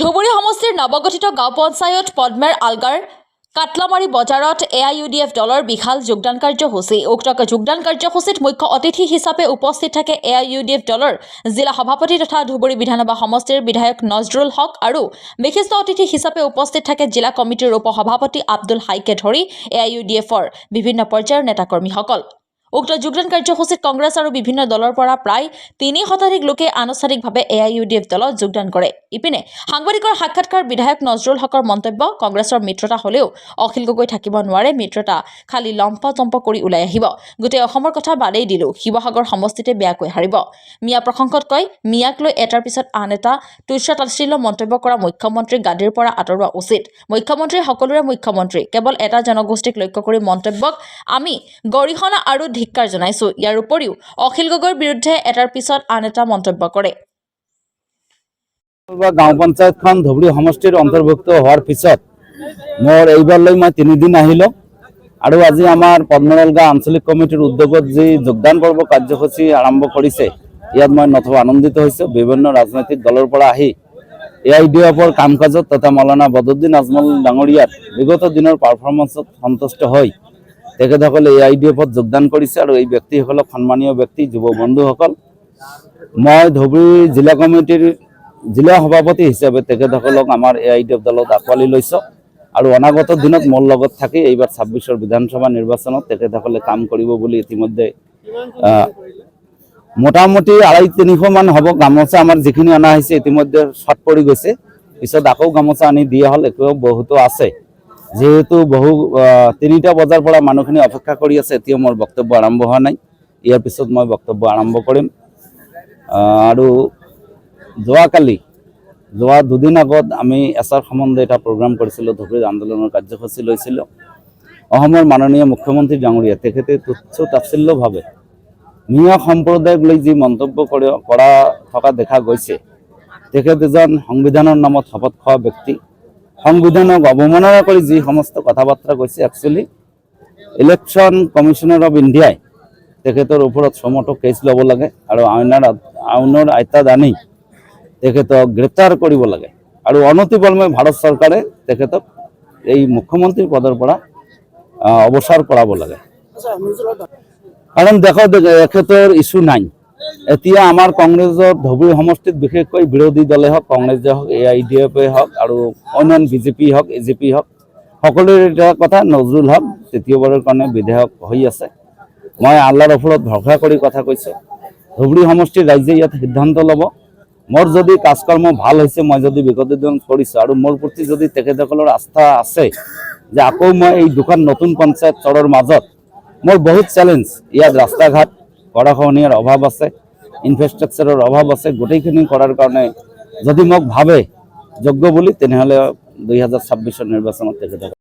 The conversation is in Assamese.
ধুবুৰী সমষ্টিৰ নৱগঠিত গাঁও পঞ্চায়ত পদ্মেৰ আলগাৰ কাটলামাৰী বজাৰত AIUDF দলৰ বিশাল যোগদান কাৰ্যসূচী। উক্ত যোগদান কাৰ্যসূচীত মুখ্য অতিথি হিচাপে উপস্থিত থাকে AIUDF দলৰ জিলা সভাপতি তথা ধুবুৰী বিধানসভা সমষ্টিৰ বিধায়ক নজৰুল হক আৰু বিশিষ্ট অতিথি হিচাপে উপস্থিত থাকে জিলা কমিটিৰ উপসভাপতি আব্দুল হাইকে ধৰি AIUDFৰ বিভিন্ন পৰ্যায়ৰ নেতাকৰ্মীসকল। উক্ত যোগদান কাৰ্যসূচীত কংগ্ৰেছ আৰু বিভিন্ন দলৰ পৰা প্ৰায় ৩ শতাধিক লোকে আনুষ্ঠানিকভাৱে AIUDF দলত যোগদান কৰে। ইপিনে সাংবাদিকৰ সাক্ষাৎকাৰ বিধায়ক নজৰুল হকৰ মন্তব্য, কংগ্ৰেছৰ মিত্ৰতা হ'লেও অখিল গগৈ থাকিব নোৱাৰে, মিত্ৰতা খালি লম্প কৰি ওলাই আহিব। গোটেই অসমৰ কথা বাদেই দিলো, শিৱসাগৰ সমষ্টিতে বেয়াকৈ হাৰিব। মিয়া প্ৰসংগত কয়, মিয়াক লৈ এটাৰ পিছত আন এটা তুচ্ছ তাচ্ছিল্য মন্তব্য কৰা মুখ্যমন্ত্ৰীক গাদীৰ পৰা আঁতৰোৱা উচিত। মুখ্যমন্ত্ৰী সকলোৰে মুখ্যমন্ত্ৰী, কেৱল এটা জনগোষ্ঠীক লক্ষ্য কৰি মন্তব্যক আমি গৰিহণা আৰু ধিক্কাৰ জনাইছো। ইয়াৰ উপৰিও অখিল গগৈৰ বিৰুদ্ধে এটাৰ পিছত আন এটা মন্তব্য কৰে। গাঁও পঞ্চায়তখন ধুবুৰী সমষ্টিৰ অন্তৰ্ভুক্ত হোৱাৰ পিছত মোৰ এইবাৰলৈ মই 3 দিন আহিলোঁ আৰু আজি আমাৰ পদ্মৰলগা আঞ্চলিক কমিটিৰ উদ্যোগত যি যোগদান পৰ্ব কাৰ্যসূচী আৰম্ভ কৰিছে, ইয়াত মই নথৈ আনন্দিত হৈছোঁ। বিভিন্ন ৰাজনৈতিক দলৰ পৰা আহি AIUDFৰ কাম কাজত তথা মৌলানা বদৰুদ্দিন আজমল ডাঙৰীয়াৰ বিগত দিনৰ পাৰফৰ্মেন্সত সন্তুষ্ট হৈ তেখেতসকলে AIUDFত যোগদান কৰিছে আৰু এই ব্যক্তিসকলক সন্মানীয় ব্যক্তি যুৱ বন্ধুসকল, মই ধুবুৰী জিলা কমিটিৰ জিলা সভাপতি হিচাপে তেখেতসকলক আমাৰ AIUDF দলত আঁকোৱালি লৈছোঁ আৰু অনাগত দিনত মোৰ লগত থাকি এইবাৰ 26ৰ বিধানসভা নিৰ্বাচনত তেখেতসকলে কাম কৰিব বুলি ইতিমধ্যে মোটামুটি 250-300 মান হ'ব। গামোচা আমাৰ যিখিনি অনা হৈছে ইতিমধ্যে শৰ্ট পৰি গৈছে, পিছত আকৌ গামোচা আনি দিয়া হ'ল, একো বহুতো আছে। যেহেতু বহু 3টা বজাৰ পৰা মানুহখিনি অপেক্ষা কৰি আছে, এতিয়া মোৰ বক্তব্য আৰম্ভ হোৱা নাই, ইয়াৰ পিছত মই বক্তব্য আৰম্ভ কৰিম। আৰু যোৱা 2 দিন আগত আমি এছাৰ সম্বন্ধে এটা প্ৰগ্ৰাম কৰিছিলোঁ, ধুবুৰীৰ আন্দোলনৰ কাৰ্যসূচী লৈছিলোঁ। অসমৰ মাননীয় মুখ্যমন্ত্ৰী ডাঙৰীয়া তেখেতে তুচ্ছ তাচ্ছিল্যভাৱে মিয়া সম্প্ৰদায়ক লৈ যি মন্তব্য কৰা থকা দেখা গৈছে, তেখেত এজন সংবিধানৰ নামত শপত খোৱা ব্যক্তি। সংবিধানক অৱমাননা কৰি যি সমস্ত কথা বাৰ্তা কৈছে, একচুৱেলি ইলেকশ্যন কমিশনাৰ অফ ইণ্ডিয়াই তেখেতৰ ওপৰত সমতো কেছ ল'ব লাগে আৰু আইনৰ আয়ত্তাত আনি তেখেতক গ্ৰেপ্তাৰ কৰিব লাগে আৰু অনতিপলমে ভাৰত চৰকাৰে তেখেতক এই মুখ্যমন্ত্ৰীৰ পদৰ পৰা অৱসৰ কৰাব লাগে। কাৰণ দেখক তেখেতৰ ইছ্যু নাই। এতিয়া আমাৰ কংগ্ৰেছৰ ধুবুৰী সমষ্টিত বিশেষকৈ বিৰোধী দলে হওক, কংগ্ৰেছে হওক, AIUDF হওক আৰু অন্যান্য BJP হওক, AJP হওক, সকলোৰে এটা কথা, নজৰুল হক তৃতীয়বাৰৰ কাৰণে বিধায়ক হৈ আছে। মই আল্লাহৰ ওপৰত ভৰসা কৰি কথা কৈছোঁ, ধুবুৰী সমষ্টিৰ ৰাইজে ইয়াত সিদ্ধান্ত ল'ব। মোৰ যদি কাজকৰ্ম ভাল হৈছে, মই যদি বিগত দিন কৰিছোঁ আৰু মোৰ প্ৰতি যদি তেখেতসকলৰ আস্থা আছে যে আকৌ মই এই দুখন নতুন পঞ্চায়ত চৰৰ মাজত মোৰ বহুত চেলেঞ্জ, ইয়াত ৰাস্তা ঘাট গৰাখহনীয়াৰ অভাৱ আছে, ইনফ্ৰাষ্ট্ৰাকচাৰৰ অভাৱ আছে, গোটেইখিনি কৰাৰ কাৰণে যদি মোক ভাবে যোগ্য বুলি, তেনেহ'লে 2026ৰ নিৰ্বাচনত তেখেতসকল